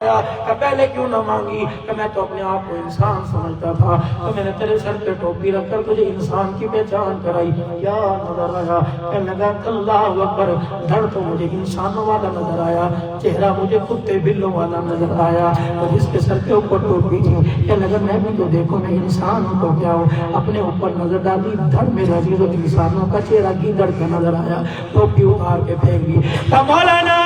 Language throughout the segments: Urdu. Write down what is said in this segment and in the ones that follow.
کہ پہلے کیوں نہ مانگی؟ کہ میں تو اپنے آپ کو انسان سمجھتا تھا، تو میں نے تیرے سر پہ ٹوپی رکھ کر تجھے انسان کی پہچان کرائی۔ کیا نظر آیا؟ کہنے لگا اللہ اکبر، دھڑ تو مجھے انسانوں والا نظر آیا، چہرہ مجھے کتے بلوں والا نظر آیا، اور جس کے سر کے اوپر ٹوپی تھی کہنے لگا میں بھی تو دیکھو میں انسان ہوں تو کیا ہوں۔ اپنے اوپر نظر ڈالی، دھڑ میرے عزیز و انسانوں کا چہرہ گیدڑ کا نظر آیا، ٹوپی اتار کے پھینک دی۔ مولانا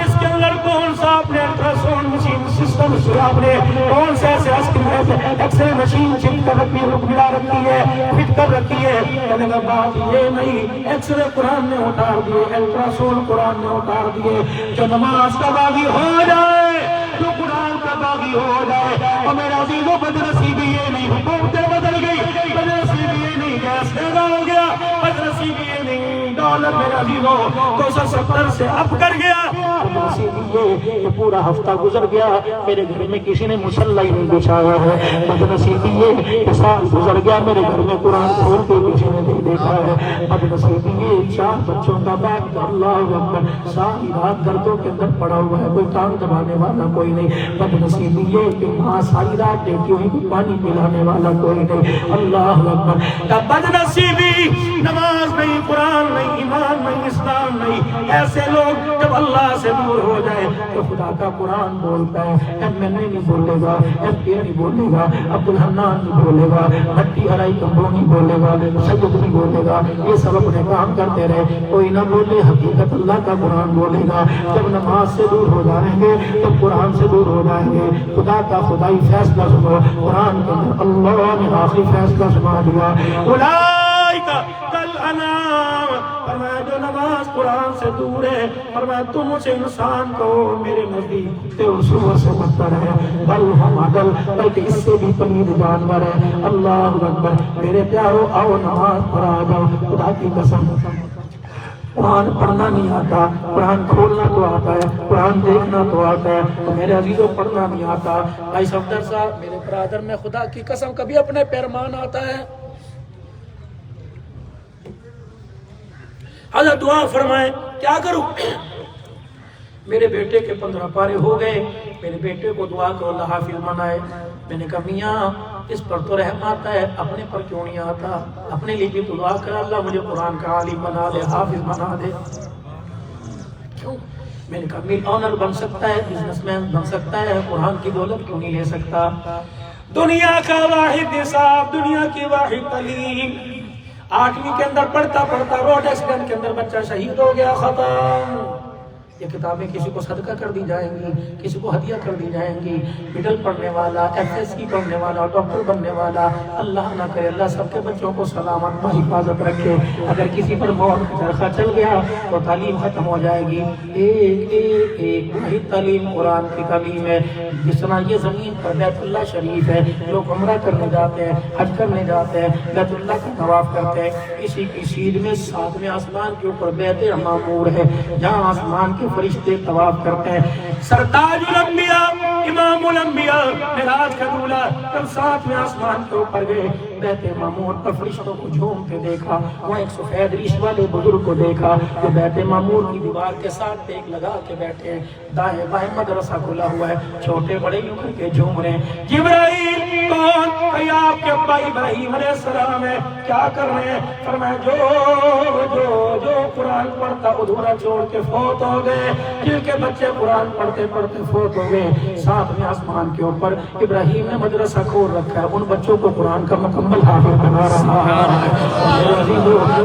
اس کے اندر کون سا اپنے الٹراساؤنڈ سسٹم آپ نے کون سے ایسے ایکس رے مشین چپ کر رکھی ہے، ملا رکھی ہے، فٹ کر رکھی ہے؟ کہنے کا بات یہ نہیں، ایکس رے قرآن نے اتار دیے، الٹراساؤنڈ قرآن نے اتار دیے۔ جو نماز کا باغی ہو جائے، جو قرآن کا باغی ہو جائے، اور میرا عزیزو بدنصیبی یہ نہیں حکومتیں بدل گئی، بدنصیبی یہ نہیں گیس مہنگا ہو گیا، بدنصیبی یہ نہیں ڈالر میرا عزیزو 270 سے اپ کر گیا، بدنصیبی یہ کہ پورا ہفتہ گزر گیا میرے گھر میں کسی نے مصلی ہی نہیں بچھایا ہے، بدنصیبی یہ کہ سال گزر گیا میرے گھر میں قرآن کھول کے کسی نے نہیں دیکھا ہے، بدنصیبی یہ 4 بچوں کا باپ اللہ اکبر ساری رات دردوں کے اندر پڑا ہوا ہے، کوئی ٹانگ دبانے والا کوئی نہیں، بدنصیبی یہ کہ ماں ساری رات دیتی ہوئی کو پانی پلانے والا کوئی نہیں، اللہ اکبر۔ بدنصیبی نماز نہیں، قرآن نہیں، ایمان نہیں، اسلام نہیں، ایسے لوگ جب اللہ سے دور ہو جائے تو خدا کا قرآن بولتا ہے، ایم این اے نہیں بولے گا، ایم پی نہیں بولے گا، عبدالحنان نہیں بولے گا، بھٹی ہرائی کمبو نہیں بولے گا، سید نہیں بولے گا، یہ سب اپنے کام کرتے رہے، کوئی نہ بولے، حقیقت اللہ کا قرآن بولے گا۔ جب نماز سے دور ہو جائیں گے تو قرآن سے دور ہو جائیں گے، خدا کا خدائی فیصلہ سنو، قرآن کے اندر اللہ نے آخری فیصلہ سنا دیا، اولئک کالانعام، فرمایا جو نماز قرآن سے دور ہے، فرمایا تم اسے انسان کو میرے نزدیک کتے اور سور سے بدتر ہے، بل ہم عدل، بلکہ اس سے بھی پلید جانور ہے۔ اللہ اکبر۔ میرے پیارو آؤ نماز پڑھا جاؤ، خدا کی قسم قرآن پڑھنا نہیں آتا، قرآن کھولنا تو آتا ہے، قرآن دیکھنا تو آتا ہے، تو میرے عزیزوں پڑھنا نہیں آتا۔ بھائی صفدر صاحب میرے برادر میں خدا کی قسم کبھی اپنے پیرمان آتا ہے؟ حضرت دعا فرمائیں کیا کروں؟ میرے بیٹے کے 15 پارے ہو گئے، میرے بیٹے کو دعا کرو اللہ حافظ بنائے۔ میں نے کہا میاں اس پر تو رحم آتا ہے، اپنے پر کیوں نہیں آتا؟ اپنے لیے بھی تو دعا کر اللہ مجھے قرآن کا عالم بنا دے، حافظ بنا دے۔ کیوں؟ میں نے کہا مل آنر بن سکتا ہے، بزنس مین بن سکتا ہے، قرآن کی دولت کیوں نہیں لے سکتا؟ دنیا کا واحد نصاب، دنیا کی واحد تعلیم، 8ویں کے اندر پڑھتا پڑھتا روڈ ایکسیڈنٹ کے اندر بچہ شہید ہو گیا، ختم۔ یہ کتابیں کسی کو صدقہ کر دی جائیں گی، کسی کو ہدیہ کر دی جائیں گی، مڈل پڑھنے والا، FSC پڑھنے والا، ڈاکٹر بننے والا، اللہ نہ کرے اللہ سب کے بچوں کو سلامت و حفاظت رکھے۔ اگر کسی پر موت کا چرخہ چل گیا تو تعلیم ختم ہو جائے گی۔ ایک ایک ایک وہی تعلیم قرآن کی تعلیم ہے۔ جس طرح یہ زمین پر بیت اللہ شریف ہے، لوگ عمرہ کرنے جاتے ہیں، حج کرنے جاتے ہیں، بیت اللہ کا طواف کرتے ہیں، اسی کی سیدھ میں 7ویں آسمان کے اوپر بیت معمور ہے، جہاں آسمان کے فرشتے طواف کرتے ہیں۔ سرتاج الانبیاء، امام الانبیاء، معراج کا دولہ جب 7ویں آسمان کے اوپر گئے، بیت معمور پر فرشتوں کو جھوم کے دیکھا، وہاں ایک سفید ریش والے بزرگ کو دیکھا جو بیت معمور کی دیوار کے ساتھ ٹیک لگا کے بیٹھے ہیں، دائیں بائیں مدرسہ کھلا ہوا ہے، چھوٹے بڑے یوں کر کے جھوم رہے ہیں۔ جبرائیل کون؟ کہ آپ کے ابا ابراہیم علیہ السلام ہے، کیا کر رہے ہیں؟ فرمایا جو قرآن پڑھتا ادھورا چھوڑ کے فوت ہو گئے، جن کے بچے قرآن پڑھتے پڑھتے فوت ہو گئے، 7ویں آسمان کے اوپر ابراہیم نے مدرسہ کھول رکھا ہے، ان بچوں کو قرآن کا مکمل حافظ بنا رہا ہے۔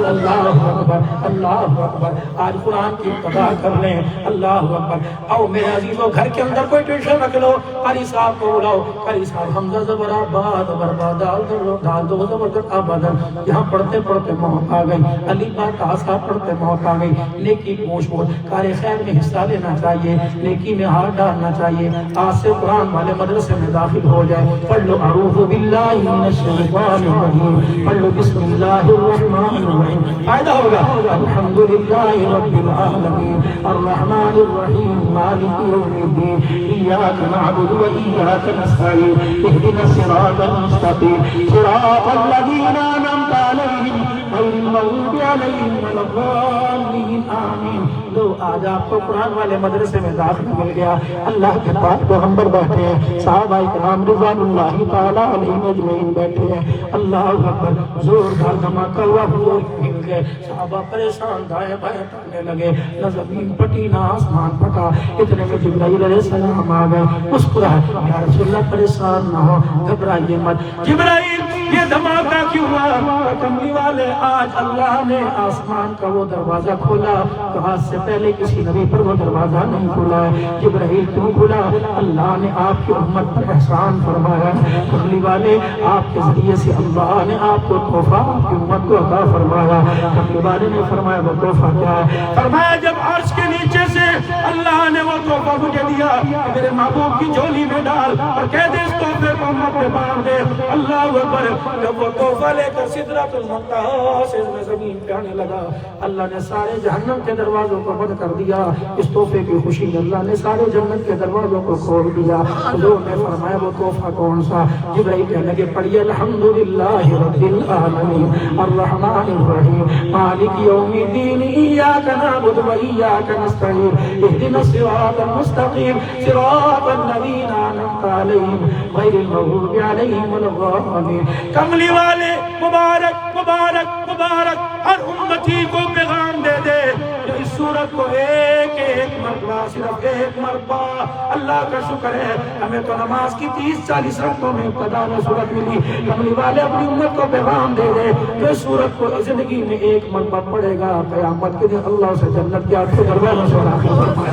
اللہ اکبر، اللہ اکبر۔ آج قرآن کی ابتدا کر لیں، اللہ اکبر۔ آؤ میرے عزیزو گھر کے اندر کوئی ٹیوشن رکھ لو، قاری صاحب کو بلاؤ، قاری صاحب حمزہ زبر آباد برباد دال دو زبر آبادن، یہاں پڑھتے پڑھتے موت آ گئی، علی بات آسا پڑھتے موت آ گئی، نیکی پوچھ پوچھ کار خیر میں حصہ لینا چاہیے، نیکی میں ہاتھ ڈالنا چاہیے، آج سے قرآن والے مدرسے میں داخل ہو جائے، پڑھ لو اعوذ باللہ من الشیطان الرجیم، پڑھ لو بسم اللہ الرحمن الرحیم، فائدہ ہوگا۔ الحمدللہ رب العالمین الرحمن الرحیم مالک یوم الدین ایاک نعبد و ایاک نستعین اهدنا الصراط المستقیم صراط الذین انعمت علیہم غير المغضوب عليهم ولا الضالين آمين. لو آج آپ کو قرآن والے مدرسے میں داخلہ مل گیا. اللہ کے پاک پیغمبر بیٹھے ہیں, صحابہ کرام رضوان اللہ تعالیٰ علیہم اجمعین بیٹھے ہیں. اللہ اکبر, زوردار دھماکہ ہوا, وہ ہل گئے. صحابہ پریشان دائیں بائیں پڑھنے لگے, نہ زمین پھٹی نہ آسمان پھٹا. اتنے میں جبرائیل علیہ السلام آ گئے. مسکرائے, یا رسول اللہ پریشان نہ ہو, گھبرائیے مت. جبرائیل یہ دھماکہ کیوں ہوا؟ کملی والے آج اللہ نے آسمان کا وہ دروازہ کھولا تو آج سے پہلے کسی نبی پر وہ دروازہ نہیں کھولا ہے. جبرائیل کیوں کھولا؟ اللہ نے آپ کی امت پر احسان فرمایا. کملی والے آپ کے ذریعے سے اللہ نے آپ کو تحفہ آپ کی امت کو عطا فرمایا. کملی والے نے فرمایا وہ تحفہ کیا ہے؟ فرمایا جب عرش کے نیچے سے اللہ نے وہ تحفہ مجھے دیا, میرے محبوب کی جھولی میں ڈال اور کہہ دے اس تحفے کو امت میں بانٹ دے. اللہ اکبر, جب وہ تحفہ لے کر سدرۃ المنتہا سے زمین پہ آنے لگا, اللہ نے سارے جہنم کے دروازوں کو بند کر دیا. اس تحفے کی خوشی میں اللہ نے سارے جنت کے دروازوں کو کھول دیا. حضور نے فرمایا وہ تحفہ کون سا؟ جبرائیل کہنے لگے پڑھیے الحمدللہ رب العالمین الرحمن الرحیم مالک یوم الدین ایاک نعبد و ایاک نستعین اہدنا الصراط المستقیم صراط الذین انعمت علیہم غیر المغضوب علیہم ولا الضالین. کملی والے مبارک مبارک مبارک ہر امتی کو پیغام دے دے جو اس سورت کو ایک مرتبہ, صرف ایک مرتبہ. اللہ کا شکر ہے ہمیں تو نماز کی 30-40 رکعتوں میں ابتدا میں سورت ملی. کملی والے اپنی امت کو پیغام دے دے جو اس سورت کو زندگی میں ایک مرتبہ پڑھے گا قیامت کے دن اللہ سے جنت کے آٹھوں دروازوں سے داخل فرمائے.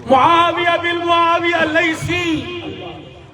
معاویہ بن معاویہ لیثی,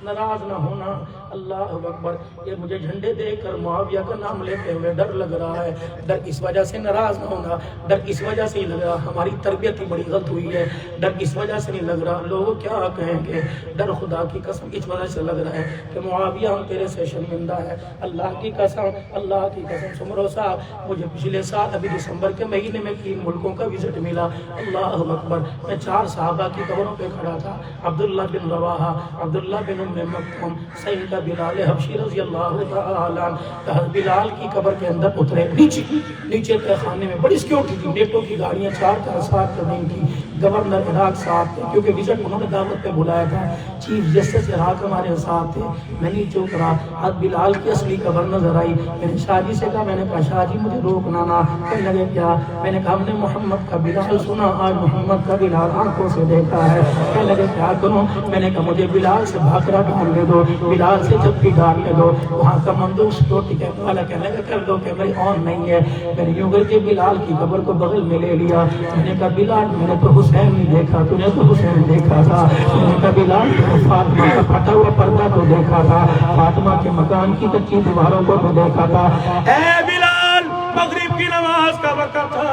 ناراض نہ ہونا. اللہ اکبر, یہ مجھے جھنڈے دے کر معاویہ کا نام لیتے ہوئے ڈر لگ رہا ہے. ڈر اس وجہ سے ناراض نہ ہونا, ڈر اس وجہ سے ہی لگ رہا ہماری تربیت ہی بڑی غلط ہوئی ہے. ڈر اس وجہ سے نہیں لگ رہا لوگ کیا کہیں گے, ڈر خدا کی قسم اس وجہ سے لگ رہا ہے کہ معاویہ ہم تیرے سے شرمندہ ہے. اللہ کی قسم, اللہ کی قسم سمرو صاحب, مجھے پچھلے سال ابھی دسمبر کے مہینے میں 3 ملکوں کا وزٹ ملا. اللہ اکبر, میں 4 صحابہ کی قبروں پہ کھڑا تھا. عبداللہ بن رواحہ, عبداللہ بن ام مکتوم, سیدہ بلال حبشی رضی اللہ تعالی عنہ. بلال کی قبر کے اندر اترے, نیچے تہ خانے میں بڑی سیکورٹی تھی, نیٹو کی گاڑیاں 4 ساتھ کرنے کی. گورنر عراق صاحب تھے کیونکہ وزٹ انہوں نے دعوت پہ بلایا تھا. چیف جسٹس عراق ہمارے ساتھ تھے. میں نہیں چوک رہا, اب بلال کی اصلی قبر نظر آئی. میں نے شاہ جی سے کہا, میں نے کہا شاہ جی مجھے روکنا نہ. کہنے لگے کیا؟ میں نے کہا ہم نے محمد کا بلال سنا, آج محمد کا بلال آنکھوں سے دیکھا ہے. کہنے لگے کیا کروں؟ میں نے کہا مجھے بلال سے بھاکرا ڈالنے دو, بلال سے جب ڈالنے دو. وہاں کا مندوق سیکورٹی کہنے والا کہنے لگا کر دو کہ میری آن نہیں ہے. میں نے یوں کر کے بلال کی قبر کو بغل میں لے لیا. میں نے کہا بلال میں نے تو حسین نہیں دیکھا, تو نے تو حسین دیکھا تھا. میں نے کہا بلال فاطمہ کا پھٹا ہوا پردہ تو دیکھا تھا, فاطمہ کے مکان کی کچی دیواروں کو تو دیکھا تھا. اے بلال, مغرب کی نماز کا وقت تھا,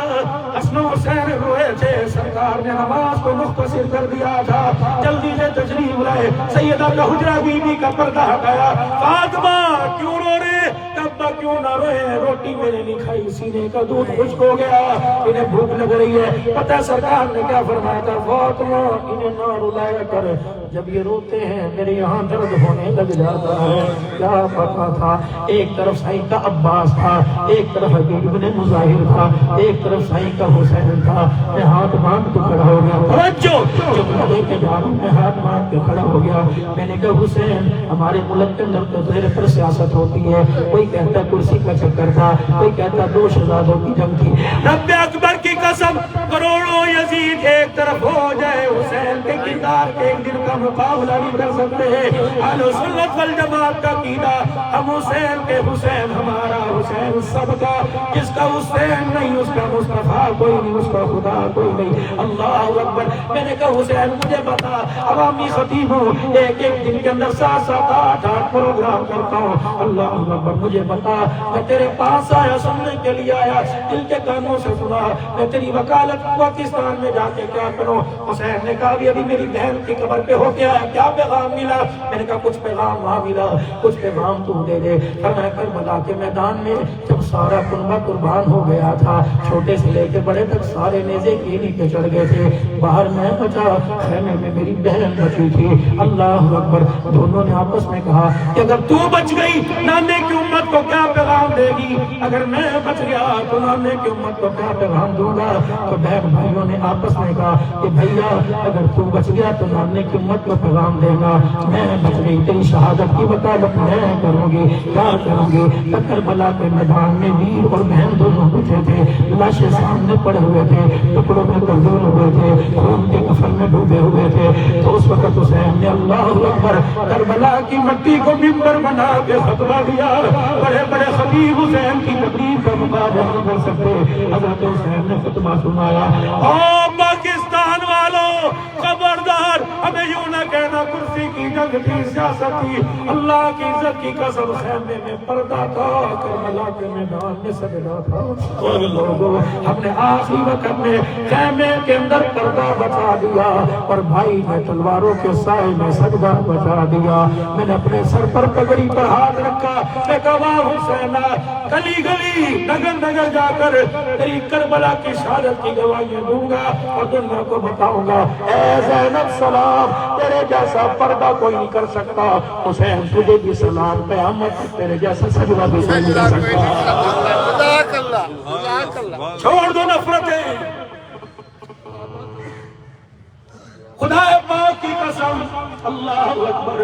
حسن و حسین روئے تھے, سرکار نے نماز کو مختصر کر دیا تھا. جلدی سے تشریف لائے. سیدہ کا حجرہ بی بی کا پردہ ہٹایا. فاطمہ کیوں رو رہے؟ ابا کیوں نہ روئے؟ روٹی میں نے نہیں کھائی, سینے کا دودھ خشک ہو گیا, انہیں بھوک لگ رہی ہے. پتہ سرکار نے کیا فرمایا تھا؟ فاطمہ انہیں نہ رلایا کر, جب یہ روتے ہیں میرے یہاں درد ہونے لگ جاتا ہے. کیا پتا تھا؟ ایک طرف سائیں کا عباس تھا, ایک طرف حبیب ابن مظاہر تھا, ایک طرف سائیں کا حسین تھا. میں ہاتھ باندھ کے کھڑا ہو گیا. توجہ, جب میں لے کے جا رہا ہوں میں ہاتھ باندھ کے کھڑا ہو گیا. میں نے کہا حسین, ہمارے ملک کے اندر تو تیرے پر سیاست ہوتی ہے. کوئی کہتا کرسی کا چکر تھا, کوئی کہتا 2 شہزادوں کی جنگ تھی. رب اکبر کی قسم, کروڑوں یزید ایک طرف ہو جائے, حسین کے کردار کے ایک دن کا مقابلہ نہیں کر سکتے ہیں. اہل سنت والجماعت کا عقیدہ, ہم حسین کے حسین, ہمارا حسین سب کا, جس کا حسین نہیں اس کا مصطفیٰ کوئی نہیں, اس کا خدا کوئی نہیں. اللہ اکبر. میں نے کہا حسین مجھے بتا, عوامی خطیب ہوں, ایک دن کے اندر 7-7 8 پروگرام کرتا ہوں. اللہ اکبر. مجھے بتا, میں تیرے پاس آیا, سننے کے لیے آیا, دل کے کانوں سے سنا. میں تیری وکالت پاکستان میں جا کے کیا کروں؟ حسین نے کہا ابھی میری بہن کی قبر پہ ہو گیا ہے، کیا پیغام ملا؟ میں نے کہا کچھ پیغام وہاں ملا، کچھ پیغام تو دے دے۔ فرمایا کربلا کے میدان میں جب سارا کنبہ قربان ہو گیا تھا، چھوٹے سے لے کے بڑے تک سارے نیزے کی نیچے چڑھ گئے تھے، باہر میں بچا، خیمے میں میری بہن بچی تھی۔ اللہ اکبر۔ دونوں نے آپس میں کہا کہ اگر تو بچ گئی نانے کی امت کو کیا پیغام دے گی، اگر میں بچ گیا تو نانے کی امت کو کیا پیغام دوں گا؟ تو بہن بھائیوں نے آپس میں کہا کہ بھیا اگر تو بچ گیا تو نانے کی امت کو پیغام دے گا، میں بچ گئی تیری شہادت کی وکالت میں کروں گی، کیا کروں گی؟ کربلا کے میدان میں ویر اور بہن دونوں بیٹھے تھے، لاشیں سامنے پڑے ہوئے تھے، ٹکڑوں میں تبدیل ہوئے تھے، خون کے کفن میں ڈوبے ہوئے تھے۔ تو اس وقت حسین نے اللہ اکبر کربلا کی مٹی کو منبر بنا کے خطبہ دیا۔ بڑے بڑے خطیب حسین کی تقریر کا مقابلہ نہیں کر سکتے، حضرت حسین نے خطبہ سنایا۔ او پاکستان والوں، خبردار، ہمیں یوں نہ کہنا کرسی کی جنگ تھی، سیاست تھی، اللہ کی عزت کی قسم خیمے میں پردہ تھا، کربلا کے میدان میں سجدہ تھا۔ اور لوگوں ہم نے آخری وقت میں خیمے کے اندر پردہ بچا دیا اور بھائی نے تلواروں کے سائے میں سجدہ بچا دیا۔ میں نے اپنے سر پر پگڑی پر ہاتھ رکھا، میں کہا واہ حسینہ، گلی گلی نگر نگر جا کر تیری کربلا کی شہادت کی گواہیاں دوں گا اور دنیا کو بتاؤں گا اے زینب سلام، تیرے جیسا پردہ کوئی نہیں کر سکتا، حسین تجھے بھی سلام، قیامت تیرے جیسا سجدہ بھی نہیں کر سکتا۔ چھوڑ دو نفرتیں، خدا پاک کی قسم، اللہ اکبر۔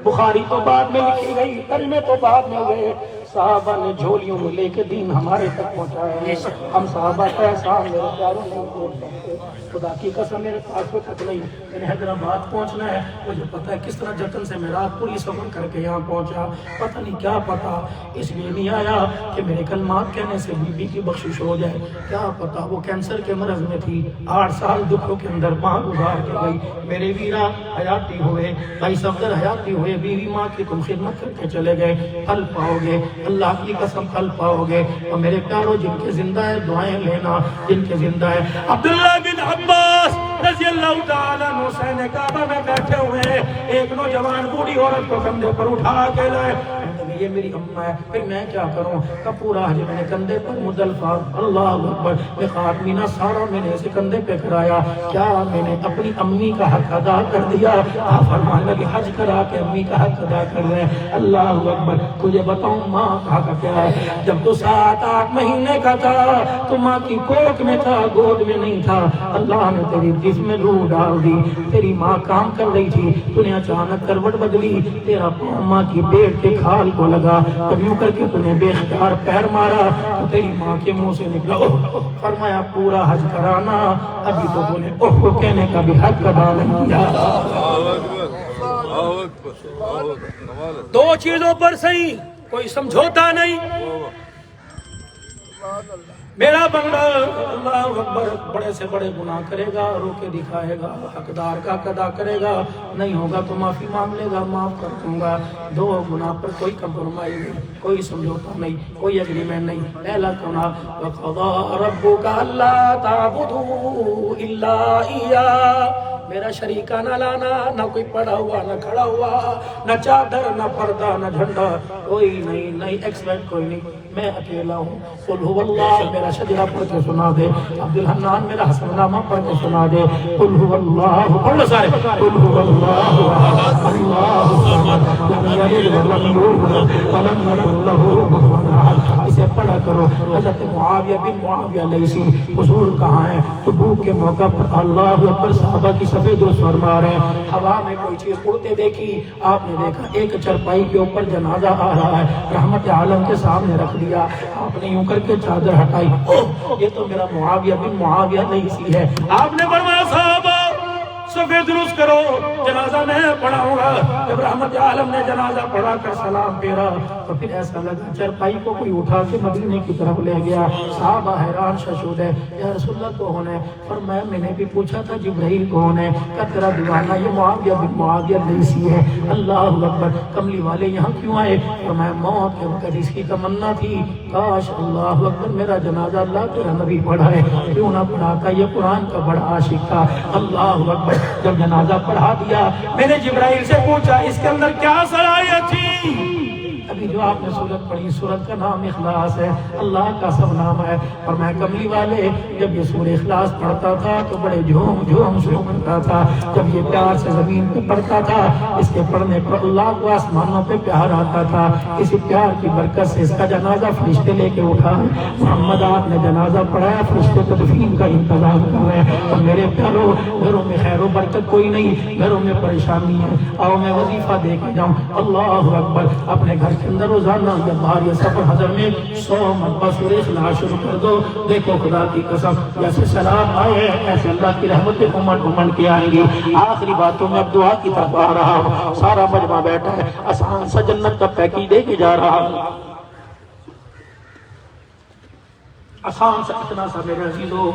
بخاری تو بعد میں لکھی گئی، کلمے تو بعد میں ہوئے، صحابہ نے جھولیوں میں لے کے دین ہمارے تک پہنچایا۔ ہم صحابہ کا احسان میرے پیاروں نہیں بول سکتے، خدا کی قسم میرے پاس وقت نہیں، میں نے حیدرآباد پہنچنا ہے، مجھے پتہ ہے کس طرح جتن سے میں رات پوری سفر کر کے یہاں پہنچا، پتہ نہیں کیا پتہ، اس لیے نہیں آیا کہ میرے کلمات کہنے سے بی بی کی بخشش ہو جائے، کیا پتہ وہ کینسر کے مرض میں تھی، 8 سال دکھوں کے اندر ماں گزار کے گئی، میرے ویرا حیاتی ہوئے، بھائی صفدر حیاتی ہوئے، بیوی ماں کی تم خدمت کر کے چلے گئے، پھل پاؤ گے، اللہ کی قسم پھل پاؤ گے۔ اور میرے پیاروں جن کے زندہ ہے دعائیں لینا، جن کے زندہ ہے، عبداللہ بن عباس رضی اللہ تعالیٰ عنہ حسین کعبہ میں بیٹھے ہوئے ہیں، ایک نوجوان بوڑھی عورت کو کندھے پر اٹھا کے لائے، یہ میری اماں ہے، پھر میں کیا کروں؟ کپورا حج میں نے کندھے پر مزدلفہ، اللہ اکبر، میقات مینا سارا میں نے اسے کندھے پہ کرایا، کیا میں نے اپنی امی کا حق ادا کر دیا؟ آپ فرمانے لگے حج کرا کے امی کا حق ادا کر رہے ہیں، اللہ اکبر۔ تجھے بتاؤں ماں کا حق کیا ہے؟ جب تو 7-8 مہینے کا تھا تو ماں کی کوکھ میں تھا، گود میں نہیں تھا، اللہ نے تیری جسم میں روح ڈال دی، تیری ماں کام کر رہی تھی، تو نے اچانک کروٹ بدلی، تیرا ماں کی پیٹ کے کھال کو لگا، تب یوں کر کے تُنے بے اختیار پیر مارا تو تیری ماں کے منہ سے نکلا اوہ، فرمایا پورا حج کرانا، ابھی تو تُنے اوہ کہنے کا بھی حق ادا نہیں کیا۔ دو چیزوں پر صحیح کوئی سمجھوتا نہیں، میرا بندہ اللہ اکبر بڑے سے بڑے گناہ کرے گا، رو کے دکھائے گا، حقدار کا ادا کرے گا، نہیں ہوگا تو معافی مانگ لے گا، معاف کر دوں گا۔ دو گناہ پر کوئی کمپرومائز نہیں، کوئی سمجھوتا نہیں، کوئی ایگریمنٹ نہیں۔ پہلا گناہ وَقَضَىٰ رَبُّكَ أَلَّا تَعْبُدُوا إِلَّا إِيَّاهُ، میرا شریکہ نہ لانا، نہ کوئی پڑا ہوا نہ کھڑا ہوا، نہ چادر نہ پردہ نہ جھنڈا، کوئی نہیں، نہیں ایکسپیکٹ کوئی نہیں، میں اکیلا ہوں۔ قل هو اللہ میرا شجرہ پڑھ کے سنا دے، عبدالحنان میرا حسن نامہ پڑھ کے سنا دے، قل هو اللہ، پڑھ لو سارے، قل هو اللہ اللہ الصمد لم یلد ولم یولد ولم یکن له کفوا احد۔ اسے پڑھا کرو۔ حضرت معاویہ بن معاویہ لیثی حضور کہاں ہیں؟ تبوک کے موقع پر اللہ اکبر صحابہ کی سفید درست فرما رہے ہیں، ہوا میں کوئی چیز اڑتے دیکھی، آپ نے دیکھا ایک چرپائی کے اوپر جنازہ آ رہا ہے، رحمت عالم کے سامنے رکھ دیا، آپ نے یوں کر کے چادر ہٹائی، اوہ یہ تو میرا معاویہ بن معاویہ لیثی ہے۔ آپ نے فرمایا صحابہ صفے درست کرو، جنازہ میں پڑھاؤں گا۔ جب رحمت عالم نے جنازہ پڑھا کر سلام پھیرا تو پھر ایسا لگا چرپائی کو کوئی اٹھا کے مدینے کی طرف لے گیا۔ صحابہ حیران ششود ہے، یا رسول اللہ کون ہے؟ فرمایا میں نے بھی پوچھا تھا جبرائیل کون ہے؟ کہ تیرا دیوانہ یہ معاویہ بن معاویہ لیسی ہے۔ اللہ اکبر، کملی والے یہاں کیوں آئے؟ فرمایا موت کے وقت اس کی تمنا تھی کاش اللہ اکبر میرا جنازہ اللہ تیرا نبی پڑھائے، کیوں نہ پڑھاتا، یہ قرآن کا بڑا عاشق تھا۔ اللہ اکبر، جب جنازہ پڑھا دیا میں نے جبرائیل سے پوچھا اس کے اندر کیا صلاحیت تھی؟ ابھی جو آپ نے سورت پڑھی، سورت کا نام اخلاص ہے، اللہ کا سب نام ہے۔ اور میں کملی والے جب یہ سورہ اخلاص پڑھتا تھا تو بڑے جھوم جھوم سے پڑھتا تھا۔ جب یہ پیار سے زمین پہ پڑھتا تھا، اس کے پڑھنے پر اللہ کو آسمانوں پہ پیار آتا تھا۔ اسی پیار کی برکت سے اس کا جنازہ فرشتے لے کے اٹھا۔ محمد آپ نے جنازہ پڑھایا، فرشتے تدفین کا انتظام کر رہے ہیں۔ اور میرے پیاروں، گھروں میں خیر و برکت کوئی نہیں، گھروں میں پریشانی ہے، آؤ میں وظیفہ دے کے جاؤں۔ اللہ اکبر، اپنے گھر کے اندر روزانہ جب باہر یا سفر حضر میں 100 مرتبہ سورہ اخلاص شروع کر دو۔ دیکھو خدا کی قسم جیسے سلام آئے ایسے اللہ کی رحمتیں امنڈ کے آئیں گی۔ آخری باتوں میں اب دعا کی طرف آ رہا ہوں، سارا مجمع بیٹھا ہے، آسان سا جنت کا پیکیج دے کے جا رہا ہوں۔ آسان سا اتنا سا میرے عزیزو،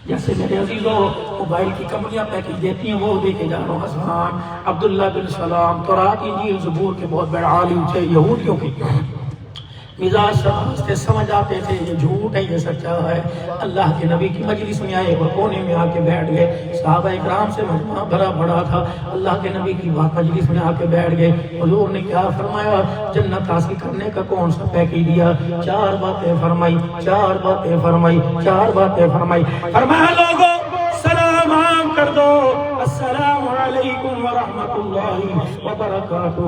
جیسے میرے عزیزوں موبائل کی کمپنیاں پیکیج دیتی ہیں وہ دے کے جا رہا ہوں۔ آسان عبداللہ بن سلام تورات انجیل زبور کے بہت بڑے عالم تھے، یہودیوں کے مزاج سے سمجھ آتے تھے یہ جھوٹ ہے یہ سچا ہے۔ اللہ کے نبی کی مجلس میں آئے اور کونے میں آ کے بیٹھ گئے، صحابہ اکرام سے مجمع بھرا پڑا تھا، اللہ کے نبی کی بات مجلس میں آ کے بیٹھ گئے۔ حضور نے کیا فرمایا؟ جنت حاصل کرنے کا کون سا پیکیج دیا؟ 4 باتیں فرمائی، 4 باتیں فرمائی، 4 باتیں فرمائی۔ فرمایا لوگوں سلام عام کر دو، السلام علیکم ورحمۃ اللہ وبرکاتہ۔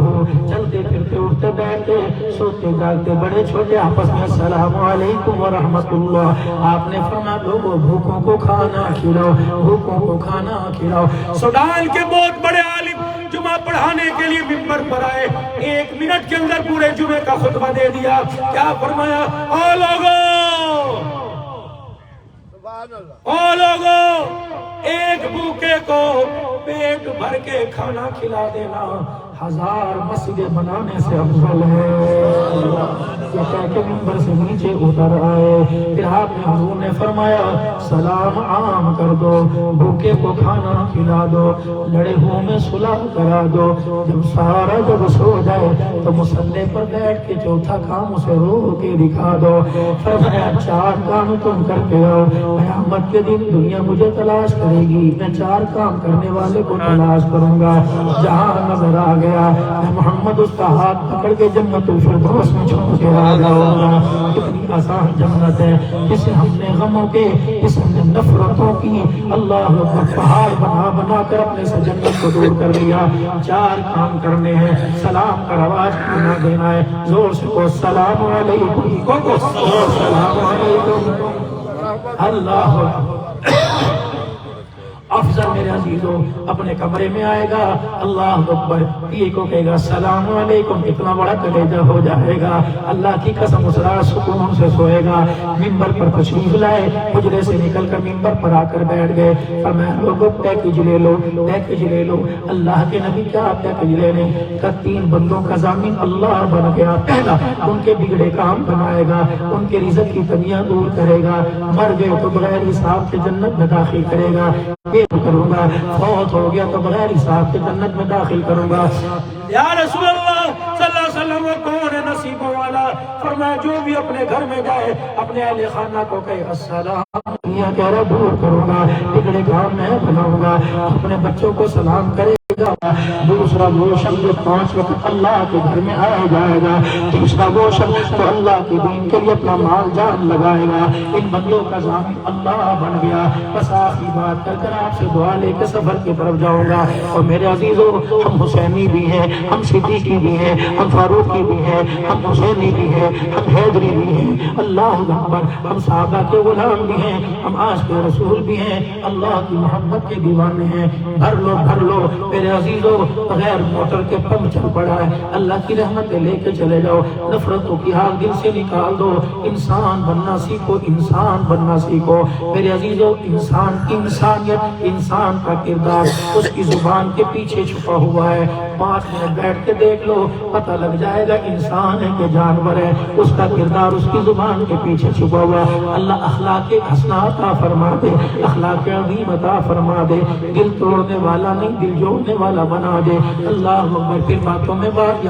چلتے پھرتے اٹھتے بیٹھتے سوتے جاگتے بڑے چھوٹے آپس میں السلام علیکم ورحمۃ اللہ۔ آپ نے فرمایا لوگوں بھوکوں کو کھانا کھلاؤ، بھوکوں کو کھانا کھلاؤ۔ سوڈان کے بہت بڑے عالم جمعہ پڑھانے کے لیے ممبر پر آئے، 1 منٹ کے اندر پورے جمعے کا خطبہ دے دیا۔ کیا فرمایا؟ او لوگوں، ایک بھوکے کو پیٹ بھر کے کھانا کھلا دینا 1000 مسجدیں بنانے سے افضل ہے۔ یہ کہہ کے منبر سے نیچے اتر آئے، پھر آپ نے حضور نے فرمایا سلام عام کر دو، بھوکے کو کھانا کھلا دو، لڑے ہوئے میں صلح کرا دو۔ جب سارا جب سو جائے تو مصلی پر بیٹھ کے چوتھا کام اسے رو کے دکھا دو۔ فرمایا 4 کام تم کر کے آؤ، قیامت کے دن دنیا مجھے تلاش کرے گی، میں 4 کام کرنے والے کو تلاش کروں گا۔ جہاں نظر آ گیا میں محمد اس کا ہاتھ پکڑ کے جنت الفردوس میں چھوڑ کے آ جاؤں گا۔ کتنی آسان جنت ہے، جسے ہم نے غموں کے، جسے ہم نے نفرتوں کی اللہ کا پہاڑ بنا بنا کر اپنے سے جنت کو دور کر لیا۔ 4 کام کرنے ہیں، سلام کا رواج نہ دینا ہے، زور سے کو السلام علیکم، کو السلام علیکم۔ اللہ افضل میرے عزیزوں اپنے کمرے میں آئے گا، اللہ اکبر، یہ کو کہے گا السلام علیکم، اتنا بڑا کلیجہ ہو جائے گا۔ اللہ کی قسم اس رات سکون سے سوئے گا۔ ممبر پر تشریف لائے، حجرے سے نکل کر ممبر پر آ کر بیٹھ گئے۔ فرمایا لوگوں پیکیج لے لو، پیکیج لے لو۔ اللہ کے نبی کیا پیکیج لے لیں؟ کہ 3 بندوں کا ضامن اللہ بن گیا۔ پہلا ان کے بگڑے کام بنائے گا، ان کے رزق کی کمیاں دور کرے گا، مر گئے تو بغیر حساب کے جنت میں داخل کرے گا، کروں گا، فوت ہو گیا تو بغیر حساب کے جنت میں داخل کروں گا۔ یا رسول اللہ صلی اللہ علیہ وسلم وہ کون ہے نصیبوں والا؟ فرمایا جو بھی اپنے گھر میں جائے اپنے اہل خانہ کو کہے السلام، دنیا کہہ رہا دور کروں گا، بگڑے کام میں بناؤں گا، اپنے بچوں کو سلام کرے گا۔ دوسرا وہ شخص جو 5 وقت اللہ کے گھر میں آیا جائے گا۔ تیسرا وہ شخص جو اللہ کے دین کے لیے اپنا مال جان لگائے گا۔ ان بندوں کا ضامن اللہ بن گیا۔ بس آخری بات کر کر آپ سے دعا لے کے سفر کی طرف جاؤں گا۔ اور میرے عزیزوں ہم حسینی بھی ہیں، ہم صدیقی بھی ہیں، ہم فاروقی بھی ہیں، ہم حسینی بھی ہیں، ہم حیدری بھی ہیں، اللہ اکبر، ہم صحابہ کے غلام بھی ہیں، ہم عاشق رسول بھی ہیں، اللہ کی محبت کے دیوانے ہیں۔ بھر لو بھر لو میرے میرے عزیزوں بغیر موٹر کے پمپ چل پڑا ہے، اللہ کی رحمتیں لے کے چلے جاؤ، نفرتوں کی آگ دل سے نکال دو، انسان بننا سیکھو، انسان بننا سیکھو میرے عزیزوں۔ انسان کی انسانیت، انسان کا کردار اس کی زبان کے پیچھے چھپا ہوا ہے۔ 5 منٹ بیٹھ کے دیکھ لو، پتہ لگ جائے گا انسان ہے کہ جانور ہے، اس کا کردار اس کی زبان کے پیچھے چھپا ہوا ہے۔ اللہ اخلاق حسنہ عطا فرما دے، اخلاق عظیم عطا فرما دے، دل توڑنے والا نہیں دل جوڑنے والا بنا دے۔ اللہ اکبر، پھر باتوں میں بات